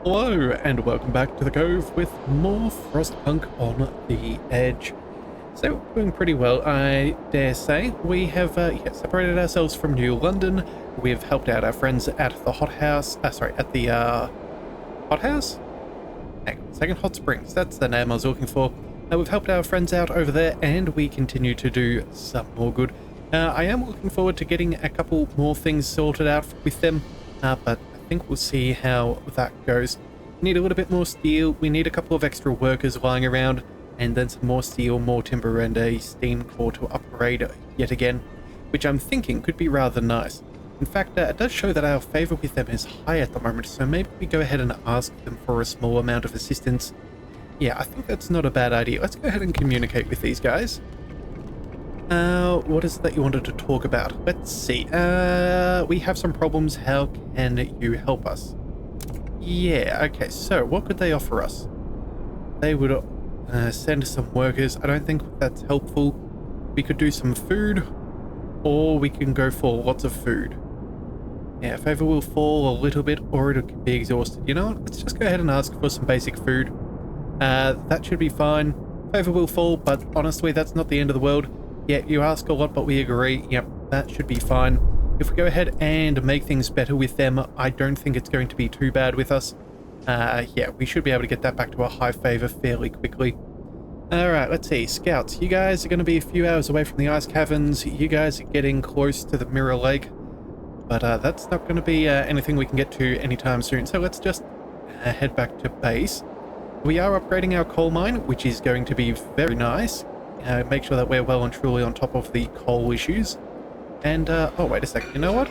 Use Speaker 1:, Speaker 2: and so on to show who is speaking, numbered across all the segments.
Speaker 1: Hello and welcome back to the Cove with more Frostpunk on the Edge. So, doing pretty well, I dare say. We have separated ourselves from New London. We've helped out our friends at the hothouse. Hothouse? Hang on a second, Hot Springs. That's the name I was looking for. We've helped our friends out over there, and we continue to do some more good. I am looking forward to getting a couple more things sorted out with them, but I think we'll see how that goes. We need a little bit more steel. We need a couple of extra workers lying around, and then some more steel, more timber, and a steam core to upgrade yet again, which I'm thinking could be rather nice. In fact, it does show that our favor with them is high at the moment, so maybe we go ahead and ask them for a small amount of assistance. Yeah, I think that's not a bad idea. Let's go ahead and communicate with these guys. What is it that you wanted to talk about? Let's see. We have some problems. How can you help us? Yeah, okay, so what could they offer us? They would send some workers. I don't think that's helpful. We could do some food, or we can go for lots of food. Yeah, favor will fall a little bit, or it could be exhausted. You know what? Let's just go ahead and ask for some basic food. That should be fine. Favor will fall, but honestly, that's not the end of the world. Yeah, you ask a lot, but we agree. Yep, that should be fine. If we go ahead and make things better with them, I don't think it's going to be too bad with us. Yeah, we should be able to get that back to a high favor fairly quickly. Alright, let's see. Scouts, you guys are going to be a few hours away from the ice caverns. You guys are getting close to the Mirror Lake. But that's not going to be anything we can get to anytime soon. So let's just head back to base. We are upgrading our coal mine, which is going to be very nice. Make sure that we're well and truly on top of the coal issues. And, oh, wait a second. You know what?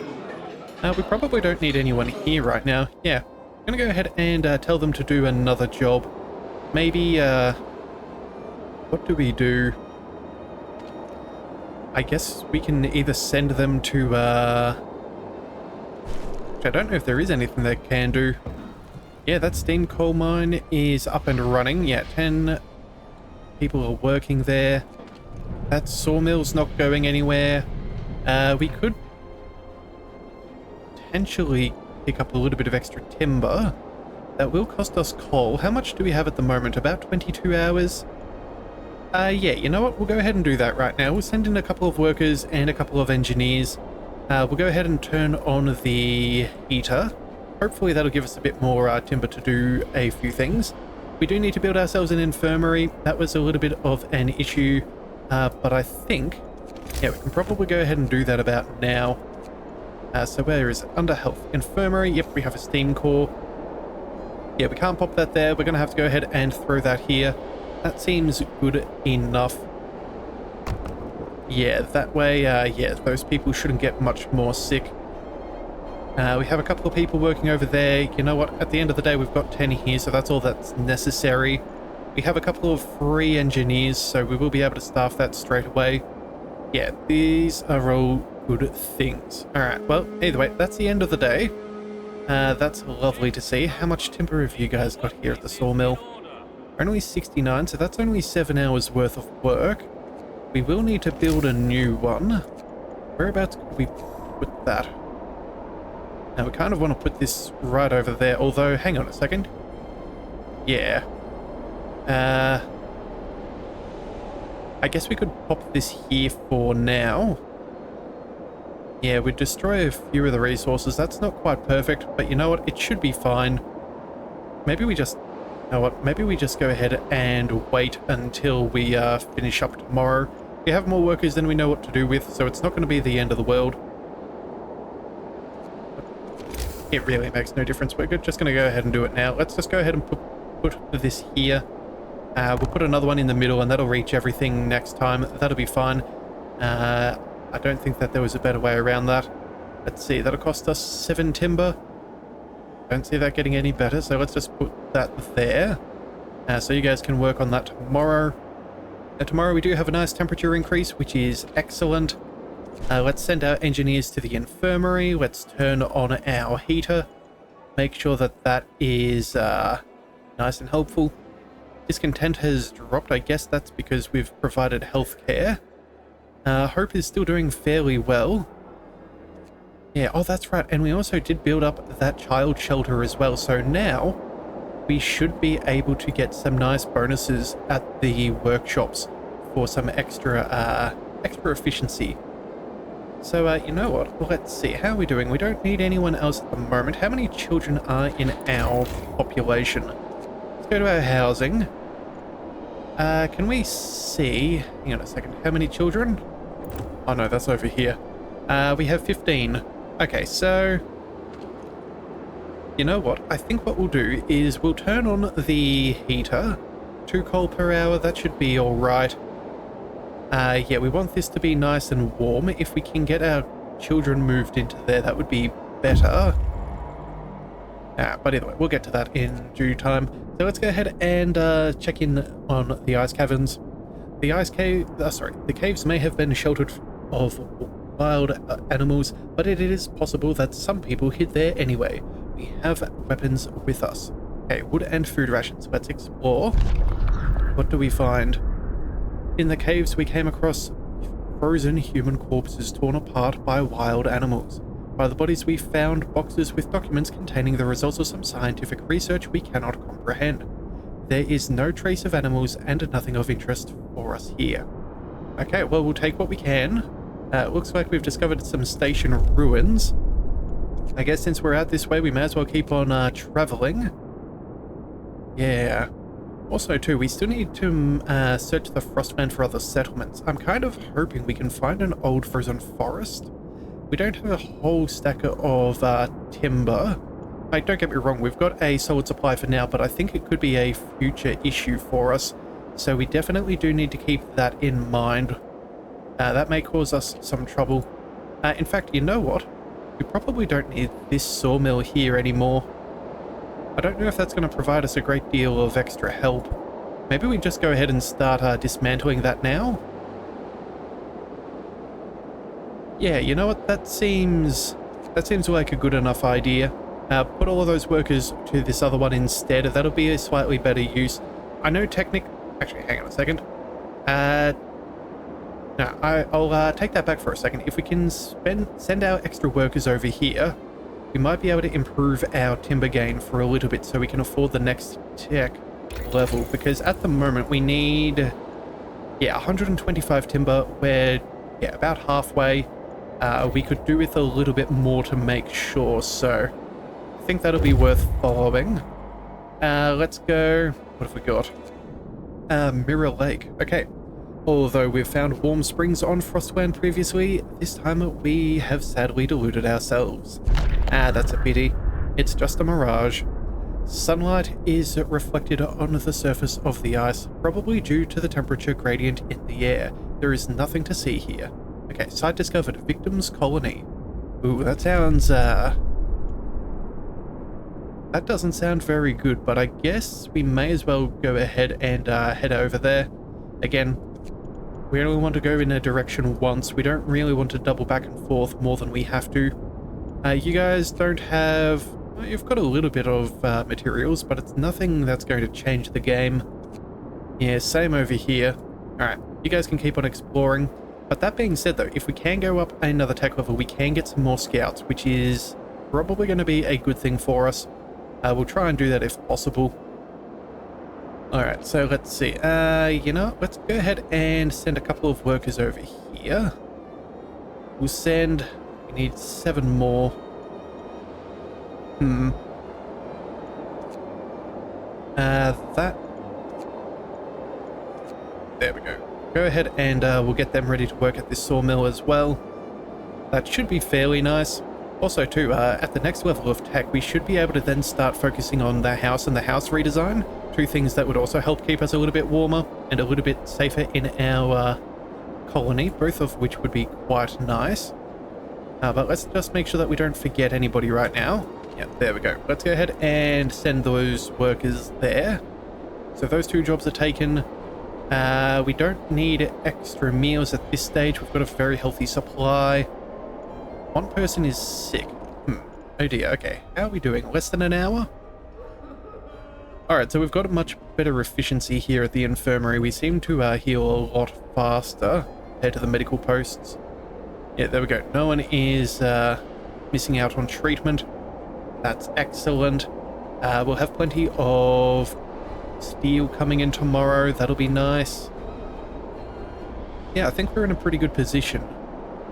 Speaker 1: We probably don't need anyone here right now. Yeah, I'm going to go ahead and tell them to do another job. Maybe, what do we do? I guess we can either send them to, which I don't know if there is anything they can do. Yeah, that steam coal mine is up and running. Yeah, 10 people are working there. That sawmill's not going anywhere. We could potentially pick up a little bit of extra timber. That will cost us coal. How much do we have at the moment? About 22 hours? Yeah, you know what? We'll go ahead and do that right now. We'll send in a couple of workers and a couple of engineers. We'll go ahead and turn on the heater. Hopefully that'll give us a bit more timber to do a few things. We do need to build ourselves an infirmary. That was a little bit of an issue, but I think, yeah, we can probably go ahead and do that about now. So where is it? Under health. Infirmary. Yep, we have a steam core. Yeah, we can't pop that there. We're going to have to go ahead and throw that here. That seems good enough. Yeah, that way, yeah, those people shouldn't get much more sick. We have a couple of people working over there. You know what? At the end of the day, we've got 10 here, so that's all that's necessary. We have a couple of free engineers, so we will be able to staff that straight away. Yeah, these are all good things. Alright, well, either way, that's the end of the day. That's lovely to see. How much timber have you guys got here at the sawmill? Only 69, so that's only 7 hours worth of work. We will need to build a new one. Whereabouts could we put that? Now, we kind of want to put this right over there, although, hang on a second. Yeah. I guess we could pop this here for now. Yeah, we'd destroy a few of the resources. That's not quite perfect, but you know what? It should be fine. Maybe we just... You know what? Maybe we just go ahead and wait until we finish up tomorrow. We have more workers than we know what to do with, so it's not going to be the end of the world. It really makes no difference. We're just going to go ahead and do it now. Let's just go ahead and put this here. We'll put another one in the middle, and that'll reach everything next time. That'll be fine. I don't think that there was a better way around that. Let's see. That'll cost us 7 timber. Don't see that getting any better, so let's just put that there. So you guys can work on that tomorrow. Tomorrow we do have a nice temperature increase, which is excellent. Let's send our engineers to the infirmary. Let's turn on our heater. Make sure that that is nice and helpful. Discontent has dropped. I guess that's because we've provided healthcare. Hope is still doing fairly well. Yeah, oh, that's right. And we also did build up that child shelter as well. So now we should be able to get some nice bonuses at the workshops for some extra efficiency. So, you know what? Let's see. How are we doing? We don't need anyone else at the moment. How many children are in our population? Let's go to our housing. Can we see... Hang on a second. How many children? Oh no, that's over here. We have 15. Okay, so... You know what? I think what we'll do is we'll turn on the heater. 2 coal per hour, that should be alright. Yeah, we want this to be nice and warm. If we can get our children moved into there, that would be better. But either way, we'll get to that in due time. So let's go ahead and check in on the ice caverns. The ice cave... the caves may have been sheltered of wild animals, but it is possible that some people hid there anyway. We have weapons with us. Okay, wood and food rations. Let's explore. What do we find? In the caves, we came across frozen human corpses torn apart by wild animals. By the bodies, we found boxes with documents containing the results of some scientific research we cannot comprehend. There is no trace of animals and nothing of interest for us here. Okay, well, we'll take what we can. It looks like we've discovered some station ruins. I guess since we're out this way, we may as well keep on traveling. Yeah. Also, too, we still need to search the Frostpunk for other settlements. I'm kind of hoping we can find an old frozen forest. We don't have a whole stack of timber. Like, don't get me wrong, we've got a solid supply for now, but I think it could be a future issue for us. So we definitely do need to keep that in mind. That may cause us some trouble. In fact, you know what? We probably don't need this sawmill here anymore. I don't know if that's going to provide us a great deal of extra help. Maybe we just go ahead and start dismantling that now? Yeah, you know what? That seems like a good enough idea. Put all of those workers to this other one instead. That'll be a slightly better use. I know Actually, hang on a second. No, I'll take that back for a second. If we can send our extra workers over here, we might be able to improve our timber gain for a little bit so we can afford the next tech level. Because at the moment we need, 125 timber. We're, about halfway. We could do with a little bit more to make sure. So I think that'll be worth following. Let's go. What have we got? Mirror Lake. Okay. Although we've found warm springs on Frostpunk previously, this time we have sadly deluded ourselves. That's a pity. It's just a mirage. Sunlight is reflected on the surface of the ice, probably due to the temperature gradient in the air. There is nothing to see here. Okay, site discovered. Victims colony. Ooh, that sounds, that doesn't sound very good, but I guess we may as well go ahead and head over there. Again, we only want to go in a direction once. We don't really want to double back and forth more than we have to. You guys don't have... Well, you've got a little bit of materials, but it's nothing that's going to change the game. Yeah, same over here. Alright, you guys can keep on exploring. But that being said, though, if we can go up another tech level, we can get some more scouts, which is probably going to be a good thing for us. We'll try and do that if possible. Alright, so let's see. You know, let's go ahead and send a couple of workers over here. We'll send... We need 7 more. That... There we go. Go ahead and we'll get them ready to work at this sawmill as well. That should be fairly nice. Also too, at the next level of tech, we should be able to then start focusing on the house and the house redesign. 2 things that would also help keep us a little bit warmer and a little bit safer in our colony, both of which would be quite nice. But let's just make sure that we don't forget anybody right now. Yeah, there we go. Let's go ahead and send those workers there. So those 2 jobs are taken. We don't need extra meals at this stage. We've got a very healthy supply. 1 person is sick. Oh dear, okay. How are we doing? Less than an hour? Alright, so we've got a much better efficiency here at the infirmary. We seem to heal a lot faster compared to the medical posts. Yeah, there we go. No one is missing out on treatment. That's excellent. We'll have plenty of steel coming in tomorrow. That'll be nice. Yeah, I think we're in a pretty good position.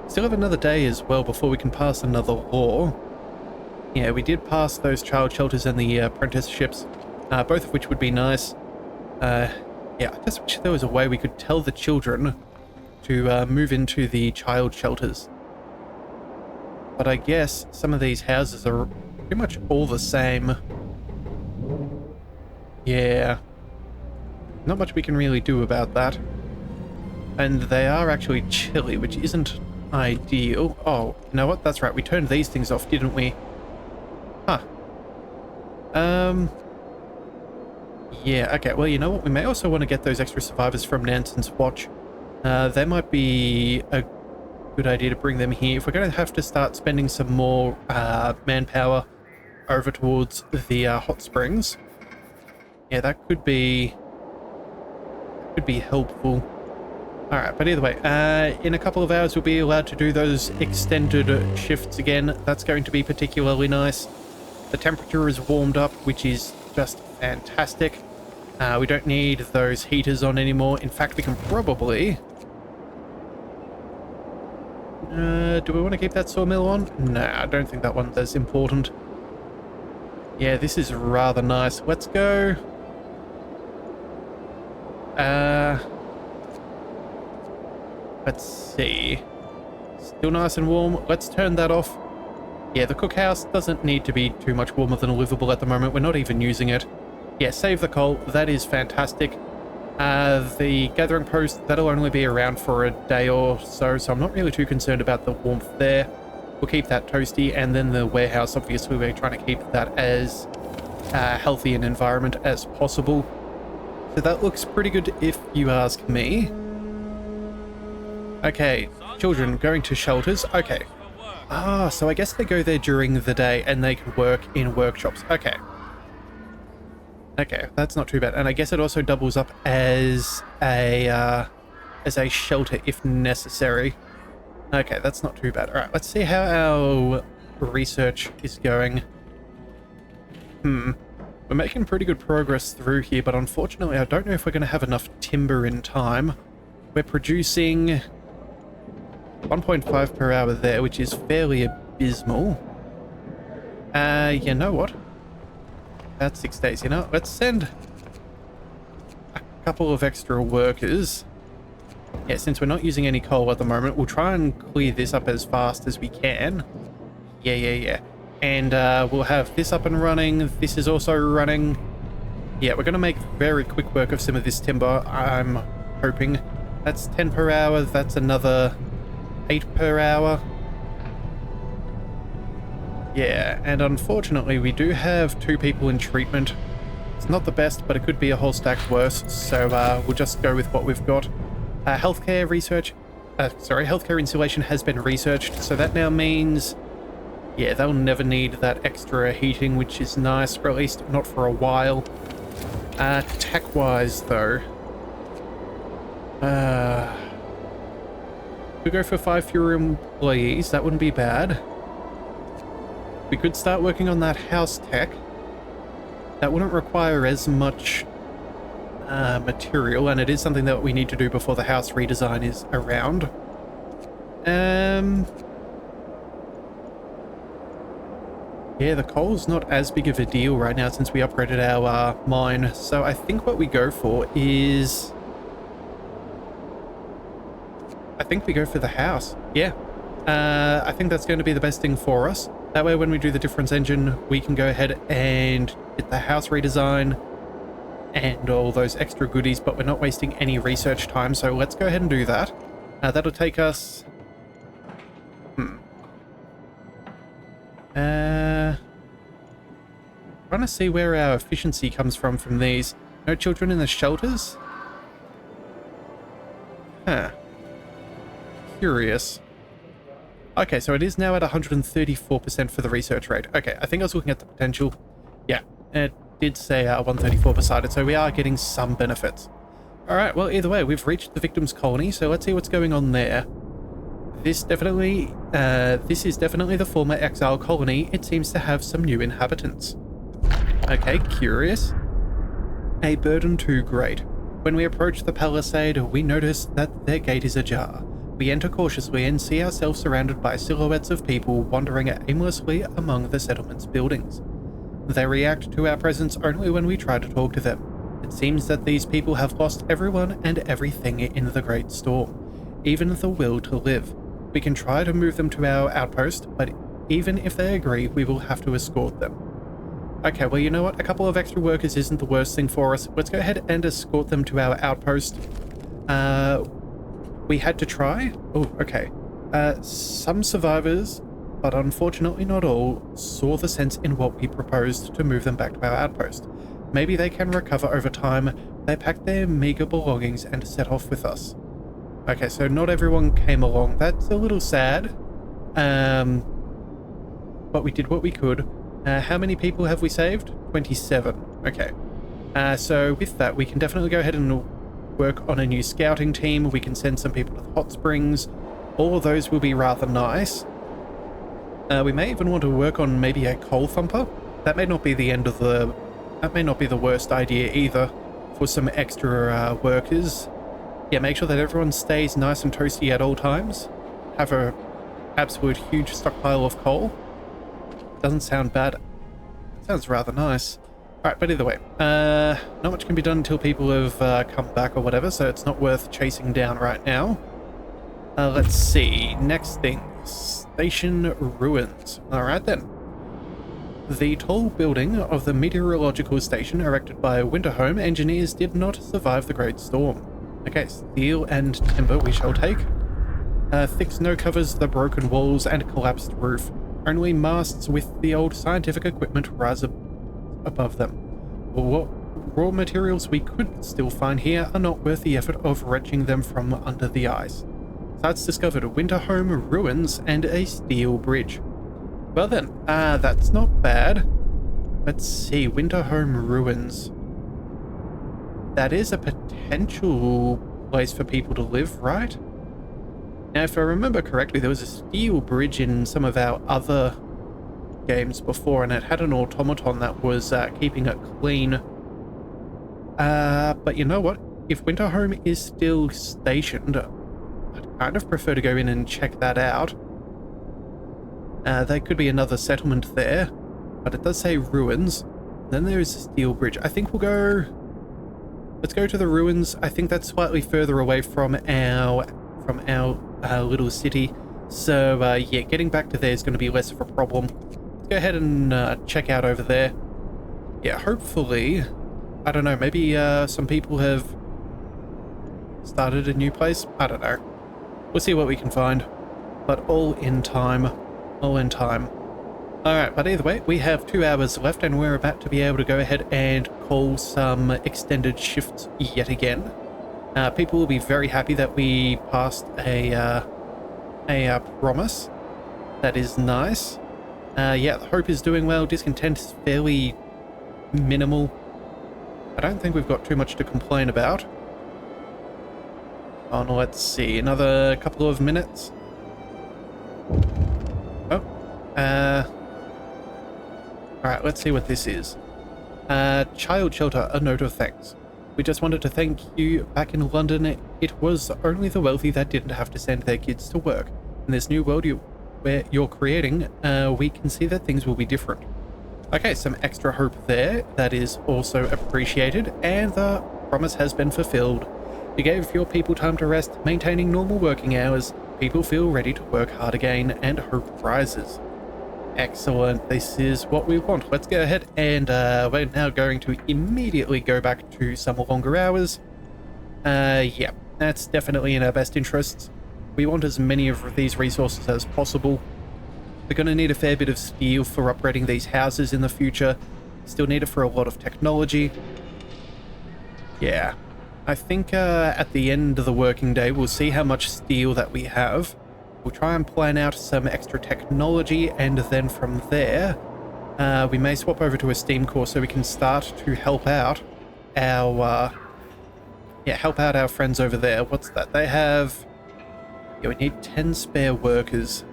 Speaker 1: Still have another day as well before we can pass another law. Yeah, we did pass those child shelters and the apprenticeships, both of which would be nice. Yeah, I just wish there was a way we could tell the children to move into the child shelters. But I guess some of these houses are pretty much all the same. Yeah. Not much we can really do about that. And they are actually chilly, which isn't ideal. Oh, you know what? That's right. We turned these things off, didn't we? Huh. Yeah, okay. Well, you know what? We may also want to get those extra survivors from Nansen's Watch. They might be a good idea to bring them here. If we're going to have to start spending some more manpower over towards the hot springs, yeah, that could be helpful. Alright, but either way, in a couple of hours we'll be allowed to do those extended shifts again. That's going to be particularly nice. The temperature is warmed up, which is just fantastic. We don't need those heaters on anymore. In fact, we can probably... do we want to keep that sawmill on? Nah, I don't think that one's as important. Yeah, this is rather nice. Let's go... let's see. Still nice and warm. Let's turn that off. Yeah, the cookhouse doesn't need to be too much warmer than livable at the moment. We're not even using it. Yeah, save the coal. That is fantastic. The gathering post, that'll only be around for a day or so, so I'm not really too concerned about the warmth there. We'll keep that toasty, and then the warehouse, obviously we're trying to keep that as healthy an environment as possible. So that looks pretty good if you ask me. Okay, children going to shelters. Okay. Ah, so I guess they go there during the day and they can work in workshops. Okay. Okay, that's not too bad. And I guess it also doubles up as a shelter if necessary. Okay, that's not too bad. All right, let's see how our research is going. We're making pretty good progress through here, but unfortunately I don't know if we're going to have enough timber in time. We're producing 1.5 per hour there, which is fairly abysmal. You know what? That's 6 days, you know? Let's send a couple of extra workers. Yeah, since we're not using any coal at the moment, we'll try and clear this up as fast as we can. Yeah. And we'll have this up and running. This is also running. Yeah, we're going to make very quick work of some of this timber, I'm hoping. That's 10 per hour. That's another 8 per hour. Yeah, and unfortunately we do have 2 people in treatment. It's not the best, but it could be a whole stack worse, so we'll just go with what we've got. Healthcare insulation has been researched, so that now means, yeah, they'll never need that extra heating, which is nice, or at least not for a while. Tech-wise, though, we go for 5 fewer employees. That wouldn't be bad. We could start working on that house tech. That wouldn't require as much material, and it is something that we need to do before the house redesign is around. Yeah, the coal's not as big of a deal right now since we upgraded our mine, so I think what we go for is... I think we go for the house. Yeah. I think that's going to be the best thing for us. That way when we do the difference engine, we can go ahead and get the house redesign and all those extra goodies, but we're not wasting any research time, so let's go ahead and do that. That'll take us... trying to see where our efficiency comes from these. No children in the shelters? Huh. Curious. Okay, so it is now at 134% for the research rate. Okay, I think I was looking at the potential. Yeah, it did say 134 beside it, so we are getting some benefits. Alright, well, either way, we've reached the victim's colony, so let's see what's going on there. This is definitely the former exile colony. It seems to have some new inhabitants. Okay, curious. A burden too great. When we approach the palisade, we notice that their gate is ajar. We enter cautiously and see ourselves surrounded by silhouettes of people wandering aimlessly among the settlement's buildings. They react to our presence only when we try to talk to them. It seems that these people have lost everyone and everything in the Great Storm, even the will to live. We can try to move them to our outpost, but even if they agree, we will have to escort them. Okay, well, you know what? A couple of extra workers isn't the worst thing for us. Let's go ahead and escort them to our outpost. We had to try? Oh, okay. Some survivors, but unfortunately not all, saw the sense in what we proposed to move them back to our outpost. Maybe they can recover over time. They packed their meager belongings and set off with us. Okay, so not everyone came along. That's a little sad. But we did what we could. How many people have we saved? 27. Okay. So with that, we can definitely go ahead and work on a new scouting team. We can send some people to the hot springs. All of those will be rather nice. We may even want to work on maybe a coal thumper. That may not be the end of the... That may not be the worst idea either for some extra workers. Yeah, make sure that everyone stays nice and toasty at all times. Have a absolute huge stockpile of coal. Doesn't sound bad. Sounds rather nice. Alright, but either way, not much can be done until people have come back or whatever, so it's not worth chasing down right now. Let's see. Next thing. Station ruins. Alright then. The tall building of the meteorological station erected by Winterhome engineers did not survive the Great Storm. Okay, steel and timber we shall take. Thick snow covers the broken walls and collapsed roof. Only masts with the old scientific equipment rise above them. What raw materials we could still find here are not worth the effort of wrenching them from under the ice. Science discovered Winterhome ruins and a steel bridge. Well then, that's not bad. Let's see, Winterhome ruins. That is a potential place for people to live, right? Now, if I remember correctly, there was a steel bridge in some of our other games before, and it had an automaton that was keeping it clean. But you know what? If Winterhome is still stationed, I'd kind of prefer to go in and check that out. There could be another settlement there, but it does say ruins. Then there is a steel bridge. I think we'll go... Let's go to the ruins. I think that's slightly further away from our little city. So, yeah, getting back to there is going to be less of a problem. Let's go ahead and check out over there. Yeah, hopefully... I don't know, maybe some people have started a new place? I don't know. We'll see what we can find. But all in time. All in time. Alright, but either way, we have 2 hours left and we're about to be able to go ahead and call some extended shifts yet again. People will be very happy that we passed a promise. That is nice. Yeah, Hope is doing well. Discontent is fairly minimal. I don't think we've got too much to complain about. Oh, no, let's see. Another couple of minutes. Oh. Alright, let's see what this is. Child shelter, a note of thanks. We just wanted to thank you. Back in London, it was only the wealthy that didn't have to send their kids to work. In this new world where you're creating, we can see that things will be different. Okay, some extra hope there. That is also appreciated, and the promise has been fulfilled. You gave your people time to rest, maintaining normal working hours. People feel ready to work hard again, and hope rises. Excellent. This is what we want. Let's go ahead and we're now going to immediately go back to some longer hours. Yeah, that's definitely in our best interests. We want as many of these resources as possible. We're going to need a fair bit of steel for operating these houses in the future. Still need it for a lot of technology. Yeah, I think at the end of the working day, we'll see how much steel that we have. We'll try and plan out some extra technology, and then from there, we may swap over to a steam core so we can start to help out our, help out our friends over there. What's that? They have, yeah, we need 10 spare workers.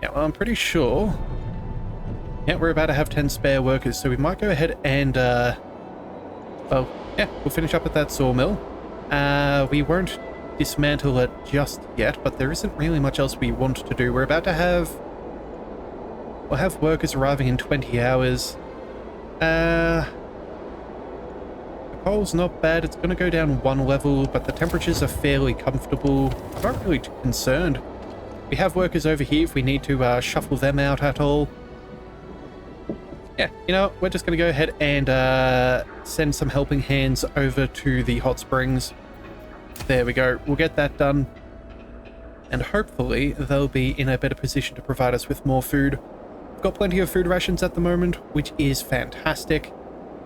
Speaker 1: Yeah, well, I'm pretty sure Yeah, we're about to have 10 spare workers, so we might go ahead and, well, yeah, we'll finish up at that sawmill. We won't dismantle it just yet, but there isn't really much else we want to do. We're about to have... We'll have workers arriving in 20 hours. The coal's not bad. It's going to go down one level, but the temperatures are fairly comfortable. I'm not really too concerned. We have workers over here if we need to shuffle them out at all. Yeah, you know, we're just going to go ahead and send some helping hands over to the hot springs. There we go. We'll get that done. And hopefully they'll be in a better position to provide us with more food. We've got plenty of food rations at the moment, which is fantastic.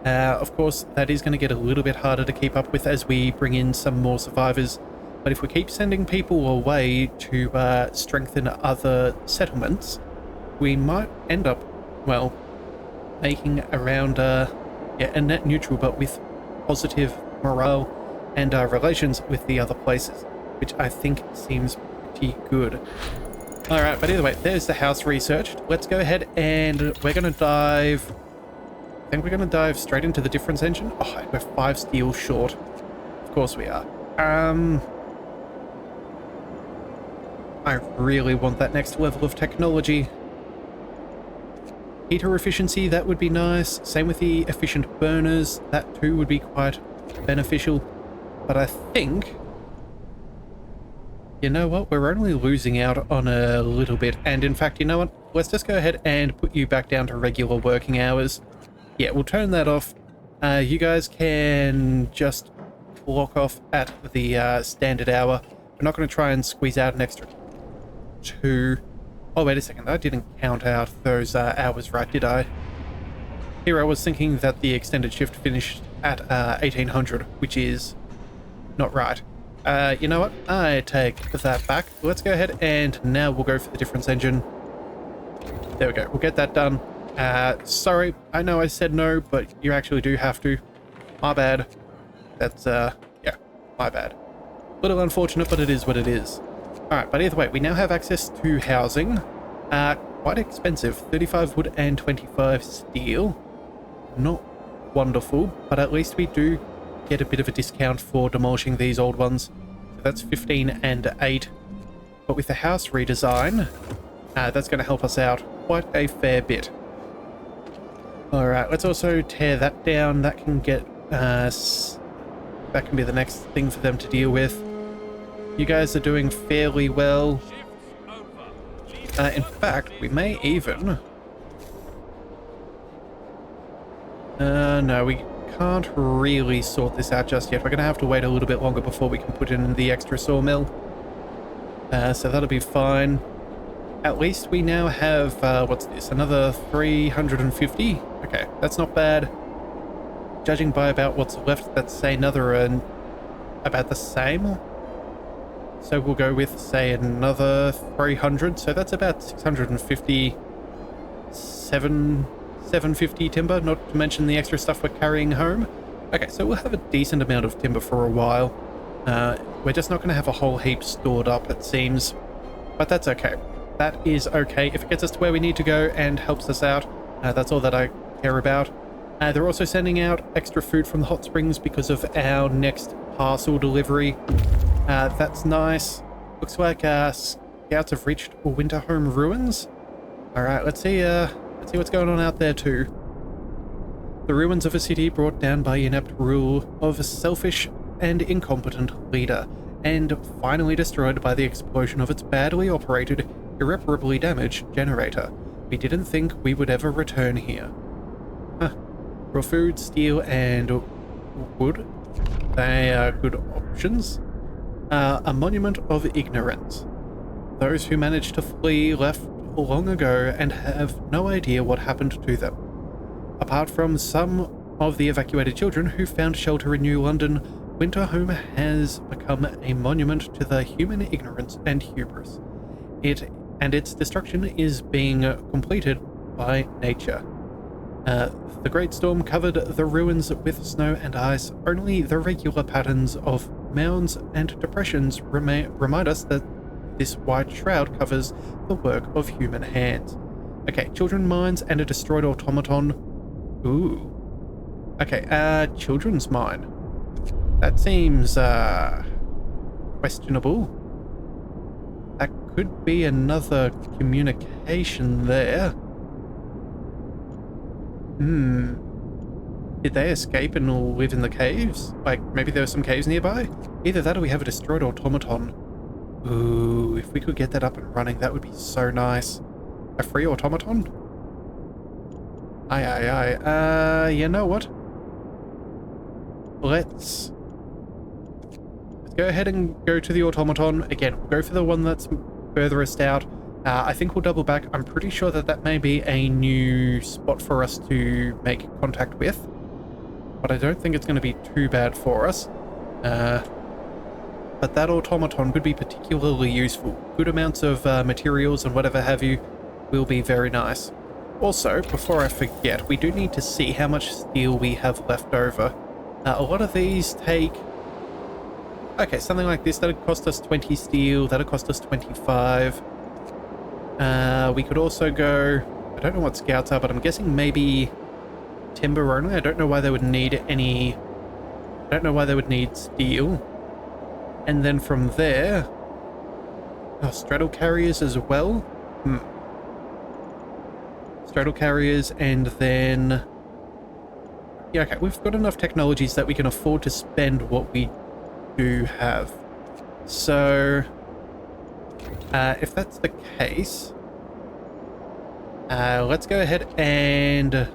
Speaker 1: Of course, that is going to get a little bit harder to keep up with as we bring in some more survivors. But if we keep sending people away to strengthen other settlements, we might end up, well, making around a net neutral, but with positive morale and relations with the other places, which I think seems pretty good. Alright, but either way, there's the house researched. Let's go ahead and we're going to dive... I think we're going to dive straight into the difference engine. Oh, we're 5 steel short. Of course we are. I really want that next level of technology. Heater efficiency, that would be nice. Same with the efficient burners. That too would be quite beneficial. But I think... You know what? We're only losing out on a little bit. And in fact, you know what? Let's just go ahead and put you back down to regular working hours. Yeah, we'll turn that off. You guys can just block off at the standard hour. We're not going to try and squeeze out an extra 2. Oh, wait a second. I didn't count out those hours right, did I? Here I was thinking that the extended shift finished at 1800, which is not right. You know what? I take that back. Let's go ahead and now we'll go for the difference engine. There we go. We'll get that done. Sorry, I know I said no, but you actually do have to. My bad. That's, yeah, my bad. Little unfortunate, but it is what it is. Alright, but either way, we now have access to housing. Quite expensive. 35 wood and 25 steel. Not wonderful, but at least we do get a bit of a discount for demolishing these old ones. So that's 15 and 8. But with the house redesign, that's going to help us out quite a fair bit. Alright, let's also tear that down. That can get... that can be the next thing for them to deal with. You guys are doing fairly well. In fact, we may even... no, we can't really sort this out just yet. We're going to have to wait a little bit longer before we can put in the extra sawmill. So that'll be fine. At least we now have, what's this, another 350? Okay, that's not bad. Judging by about what's left, that's, say, another, about the same. So we'll go with, say, another 300. So that's about 650, 750 timber, not to mention the extra stuff we're carrying home. Okay, so we'll have a decent amount of timber for a while. We're just not going to have a whole heap stored up, it seems. But that's okay. That is okay. If it gets us to where we need to go and helps us out, that's all that I care about. They're also sending out extra food from the hot springs because of our next parcel delivery. That's nice. Looks like scouts have reached winter home ruins. All right, let's see what's going on out there too. The ruins of a city brought down by inept rule of a selfish and incompetent leader, and finally destroyed by the explosion of its badly operated, irreparably damaged generator. We didn't think we would ever return here. Raw food, steel, and wood. They are good options. A monument of ignorance. Those who managed to flee left long ago and have no idea what happened to them. Apart from some of the evacuated children who found shelter in New London, Winterhome has become a monument to the human ignorance and hubris. Its destruction is being completed by nature. The great storm covered the ruins with snow and ice. Only the regular patterns of mounds and depressions remind us that this white shroud covers the work of human hands. Okay, children mines and a destroyed automaton. Ooh. Okay, children's mine. That seems, questionable. That could be another communication there. Did they escape and live in the caves? Like, maybe there were some caves nearby? Either that or we have a destroyed automaton. Ooh, if we could get that up and running, that would be so nice. A free automaton? Aye. You know what? Let's go ahead and go to the automaton. Again, we'll go for the one that's furthest out. I think we'll double back. I'm pretty sure that that may be a new spot for us to make contact with. But I don't think it's going to be too bad for us. But that automaton could be particularly useful. Good amounts of materials and whatever have you will be very nice. Also, before I forget, we do need to see how much steel we have left over. A lot of these take... Okay, something like this, that'd cost us 20 steel, that'd cost us 25. We could also go... I don't know what scouts are, but I'm guessing maybe timber only. I don't know why they would need any... I don't know why they would need steel. And then from there... Oh, straddle carriers as well? Straddle carriers, and then... Yeah, okay, we've got enough technologies that we can afford to spend what we do have. So... if that's the case... let's go ahead and...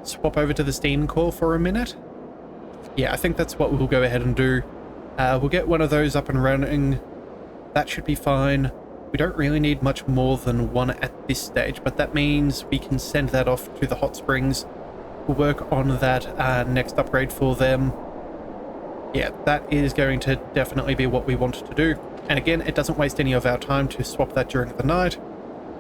Speaker 1: swap over to the steam core for a minute. Yeah, I think that's what we'll go ahead and do. We'll get one of those up and running. That should be fine. We don't really need much more than one at this stage, but that means we can send that off to the hot springs. We'll work on that next upgrade for them. Yeah, that is going to definitely be what we want to do. And again, it doesn't waste any of our time to swap that during the night.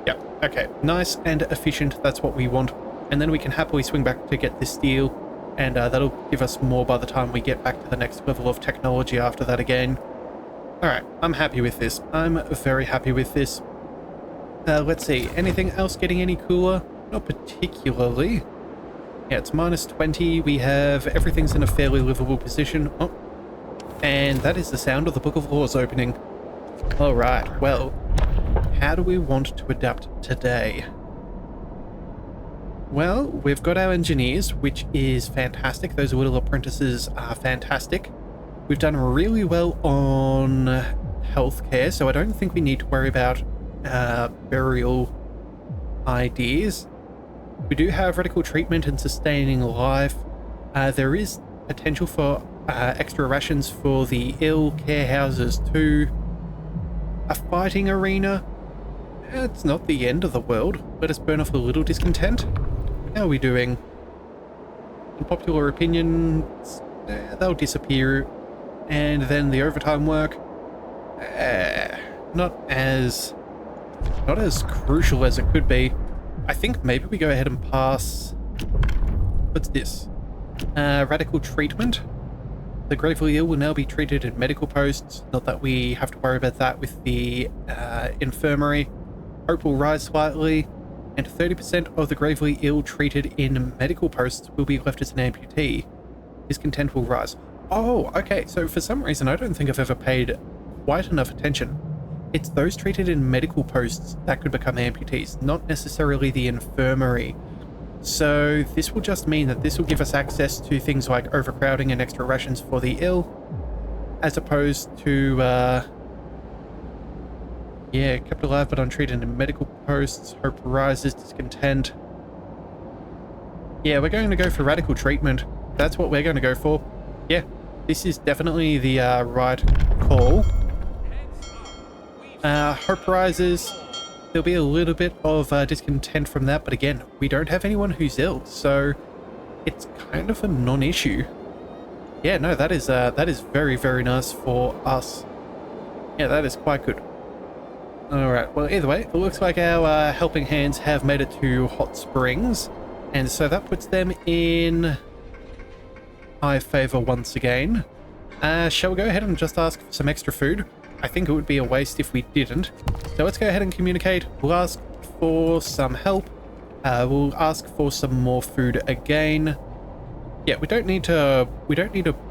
Speaker 1: Yeah, okay, nice and efficient, that's what we want. And then we can happily swing back to get this steel, and that'll give us more by the time we get back to the next level of technology after that again. Alright, I'm happy with this. I'm very happy with this. Let's see, anything else getting any cooler? Not particularly. Yeah, it's minus 20. We have... everything's in a fairly livable position. Oh, and that is the sound of the Book of Laws opening. Alright, well, how do we want to adapt today? Well, we've got our engineers, which is fantastic. Those little apprentices are fantastic. We've done really well on healthcare, so I don't think we need to worry about burial ideas. We do have radical treatment and sustaining life. There is potential for extra rations for the ill, care houses too. A fighting arena. It's not the end of the world. Let us burn off a little discontent. How are we doing? Unpopular opinion, they'll disappear. And then the overtime work, not as crucial as it could be. I think maybe we go ahead and pass... What's this? Radical treatment. The gravely ill will now be treated in medical posts. Not that we have to worry about that with the infirmary. Hope will rise slightly. And 30% of the gravely ill treated in medical posts will be left as an amputee. Discontent will rise. Oh, okay, so for some reason I don't think I've ever paid quite enough attention. It's those treated in medical posts that could become amputees, not necessarily the infirmary. So this will just mean that this will give us access to things like overcrowding and extra rations for the ill, as opposed to, yeah, kept alive but untreated in medical posts, hope rises, discontent. Yeah, we're going to go for radical treatment. That's what we're going to go for. Yeah, this is definitely the right call. Hope rises. There'll be a little bit of discontent from that, but again, we don't have anyone who's ill, so it's kind of a non-issue. Yeah, no, that is very, very nice for us. Yeah, that is quite good. Alright, well, either way, it looks like our helping hands have made it to Hot Springs, and so that puts them in high favor once again. Shall we go ahead and just ask for some extra food? I think it would be a waste if we didn't. So let's go ahead and communicate. We'll ask for some help. We'll ask for some more food again. Yeah, we don't need to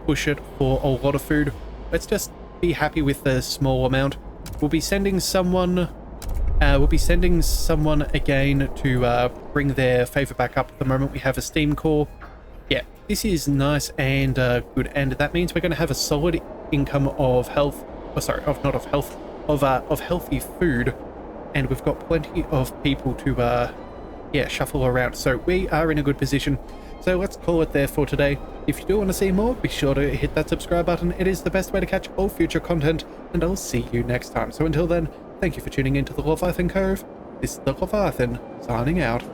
Speaker 1: push it for a lot of food. Let's just be happy with the small amount. We'll be sending someone again to bring their favor back up at the moment we have a steam core. Yeah, this is nice and good, and that means we're going to have a solid income of health. Oh, sorry, not of health, of healthy food, and we've got plenty of people to shuffle around. So we are in a good position. So let's call it there for today. If you do want to see more, be sure to hit that subscribe button. It is the best way to catch all future content, and I'll see you next time. So until then, thank you for tuning into the Leviathan Cove. This is the Leviathan signing out.